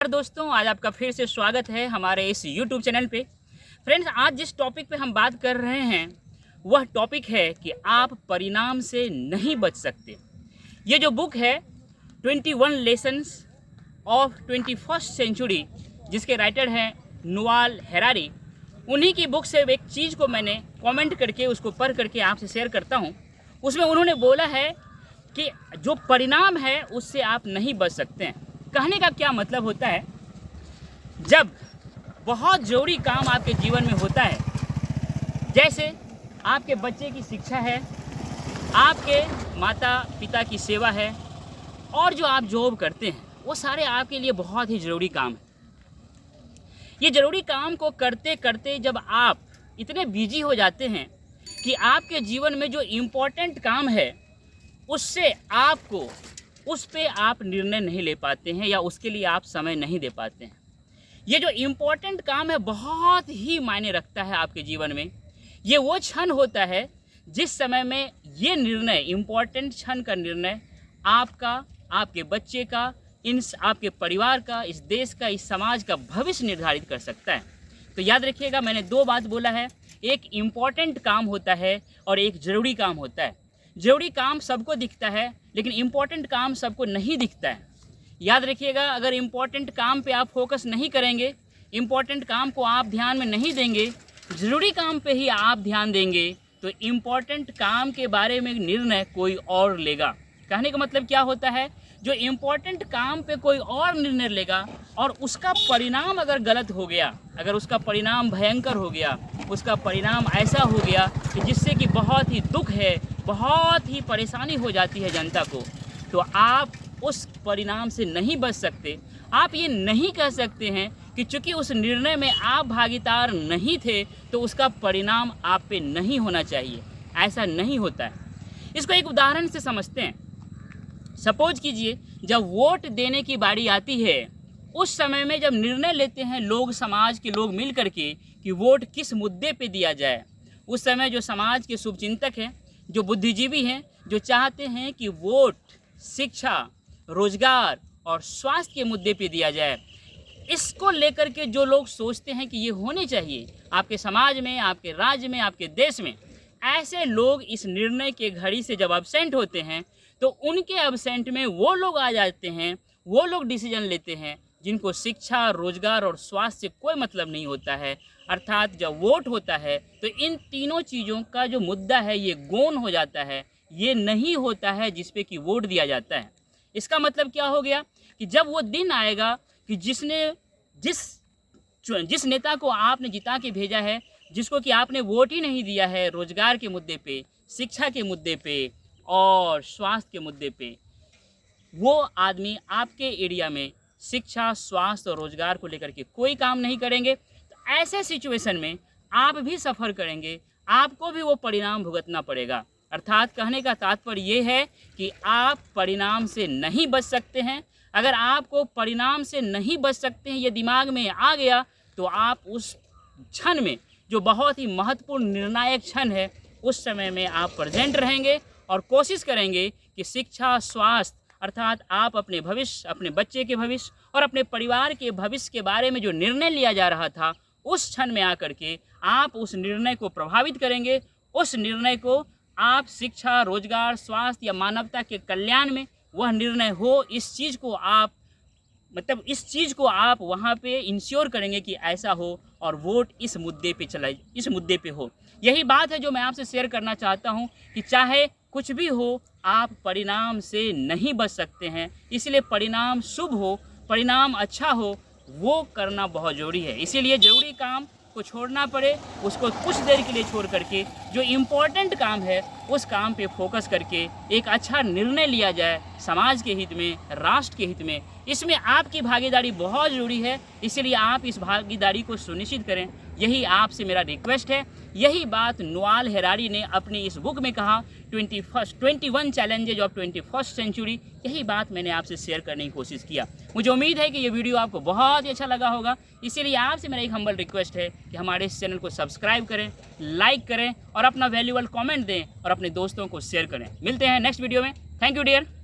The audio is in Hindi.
दोस्तों, आज आपका फिर से स्वागत है हमारे इस YouTube चैनल पे। फ्रेंड्स, आज जिस टॉपिक पे हम बात कर रहे हैं वह टॉपिक है कि आप परिणाम से नहीं बच सकते। ये जो बुक है 21 लेसन्स ऑफ 21st सेंचुरी, जिसके राइटर हैं युval हैरारी, उन्हीं की बुक से एक चीज़ को मैंने कमेंट करके उसको पढ़ करके आपसे शेयर करता हूँ। उसमें उन्होंने बोला है कि जो परिणाम है उससे आप नहीं बच सकते हैं। कहने का क्या मतलब होता है, जब बहुत ज़रूरी काम आपके जीवन में होता है, जैसे आपके बच्चे की शिक्षा है, आपके माता पिता की सेवा है, और जो आप जॉब करते हैं वो सारे आपके लिए बहुत ही ज़रूरी काम है। ये ज़रूरी काम को करते करते जब आप इतने बिजी हो जाते हैं कि आपके जीवन में जो इम्पोर्टेंट काम है उससे आपको उस पे आप निर्णय नहीं ले पाते हैं या उसके लिए आप समय नहीं दे पाते हैं। ये जो इम्पोर्टेंट काम है बहुत ही मायने रखता है आपके जीवन में। ये वो क्षण होता है जिस समय में ये निर्णय, इम्पोर्टेंट क्षण का निर्णय आपका, आपके बच्चे का, आपके परिवार का, इस देश का, इस समाज का भविष्य निर्धारित कर सकता है। तो याद रखिएगा, मैंने दो बात बोला है, एक इम्पोर्टेंट काम होता है और एक ज़रूरी काम होता है। ज़रूरी काम सबको दिखता है लेकिन इम्पोर्टेंट काम सबको नहीं दिखता है। याद रखिएगा, अगर इम्पोर्टेंट काम पे आप फोकस नहीं करेंगे, इम्पोर्टेंट काम को आप ध्यान में नहीं देंगे, ज़रूरी काम पे ही आप ध्यान देंगे, तो इम्पोर्टेंट काम के बारे में निर्णय कोई और लेगा। कहने का मतलब क्या होता है, जो इम्पोर्टेंट काम पे कोई और निर्णय लेगा और उसका परिणाम अगर गलत हो गया, अगर उसका परिणाम भयंकर हो गया, उसका परिणाम ऐसा हो गया कि जिससे कि बहुत ही दुख है, बहुत ही परेशानी हो जाती है जनता को, तो आप उस परिणाम से नहीं बच सकते। आप ये नहीं कह सकते हैं कि चूंकि उस निर्णय में आप भागीदार नहीं थे तो उसका परिणाम आप पे नहीं होना चाहिए। ऐसा नहीं होता है। इसको एक उदाहरण से समझते हैं। सपोज कीजिए, जब वोट देने की बारी आती है, उस समय में जब निर्णय लेते हैं लोग, समाज के लोग मिल करके कि वोट किस मुद्दे पे दिया जाए, उस समय जो समाज के शुभचिंतक हैं, जो बुद्धिजीवी हैं, जो चाहते हैं कि वोट शिक्षा, रोजगार और स्वास्थ्य के मुद्दे पे दिया जाए, इसको लेकर के जो लोग सोचते हैं कि ये होने चाहिए आपके समाज में, आपके राज्य में, आपके देश में, ऐसे लोग इस निर्णय के घड़ी से जब अब्सेंट होते हैं तो उनके अब्सेंट में वो लोग आ जाते हैं, वो लोग डिसीजन लेते हैं जिनको शिक्षा, रोजगार और स्वास्थ्य से कोई मतलब नहीं होता है। अर्थात जब वोट होता है तो इन तीनों चीज़ों का जो मुद्दा है ये गौण हो जाता है, ये नहीं होता है जिस पे कि वोट दिया जाता है। इसका मतलब क्या हो गया कि जब वो दिन आएगा कि जिस नेता को आपने जिता के भेजा है, जिसको कि आपने वोट ही नहीं दिया है रोजगार के मुद्दे पे, शिक्षा के मुद्दे पे और स्वास्थ्य के मुद्दे पे, वो आदमी आपके एरिया में शिक्षा, स्वास्थ्य और रोजगार को लेकर के कोई काम नहीं करेंगे, तो ऐसे सिचुएशन में आप भी सफ़र करेंगे, आपको भी वो परिणाम भुगतना पड़ेगा। अर्थात कहने का तात्पर्य ये है कि आप परिणाम से नहीं बच सकते हैं। अगर आपको परिणाम से नहीं बच सकते हैं, ये दिमाग में आ गया, तो आप उस क्षण में, जो बहुत ही महत्वपूर्ण निर्णायक क्षण है, उस समय में आप प्रेजेंट रहेंगे और कोशिश करेंगे कि शिक्षा, स्वास्थ्य, अर्थात आप अपने भविष्य, अपने बच्चे के भविष्य और अपने परिवार के भविष्य के बारे में जो निर्णय लिया जा रहा था, उस क्षण में आकर के आप उस निर्णय को प्रभावित करेंगे। उस निर्णय को आप शिक्षा, रोजगार, स्वास्थ्य या मानवता के कल्याण में वह निर्णय हो, इस चीज़ को आप वहाँ पे इंश्योर करेंगे कि ऐसा हो और वोट इस मुद्दे पे हो। यही बात है जो मैं आपसे शेयर करना चाहता हूँ कि चाहे कुछ भी हो, आप परिणाम से नहीं बच सकते हैं। इसलिए परिणाम शुभ हो, परिणाम अच्छा हो, वो करना बहुत ज़रूरी है। इसीलिए ज़रूरी काम को छोड़ना पड़े, उसको कुछ देर के लिए छोड़ करके जो इम्पोर्टेंट काम है उस काम पे फोकस करके एक अच्छा निर्णय लिया जाए, समाज के हित में, राष्ट्र के हित में। इसमें आपकी भागीदारी बहुत ज़रूरी है, इसीलिए आप इस भागीदारी को सुनिश्चित करें। यही आपसे मेरा रिक्वेस्ट है। यही बात युval हैरारी ने अपनी इस बुक में कहा, 21 चैलेंजेज ऑफ 21st सेंचुरी। यही बात मैंने आपसे शेयर करने की कोशिश किया। मुझे उम्मीद है कि ये वीडियो आपको बहुत ही अच्छा लगा होगा। इसीलिए आपसे मेरा एक हम्बल रिक्वेस्ट है कि हमारे इस चैनल को सब्सक्राइब करें, लाइक करें और अपना वैल्यूएबल कमेंट दें और अपने दोस्तों को शेयर करें। मिलते हैं नेक्स्ट वीडियो में। Thank you dear.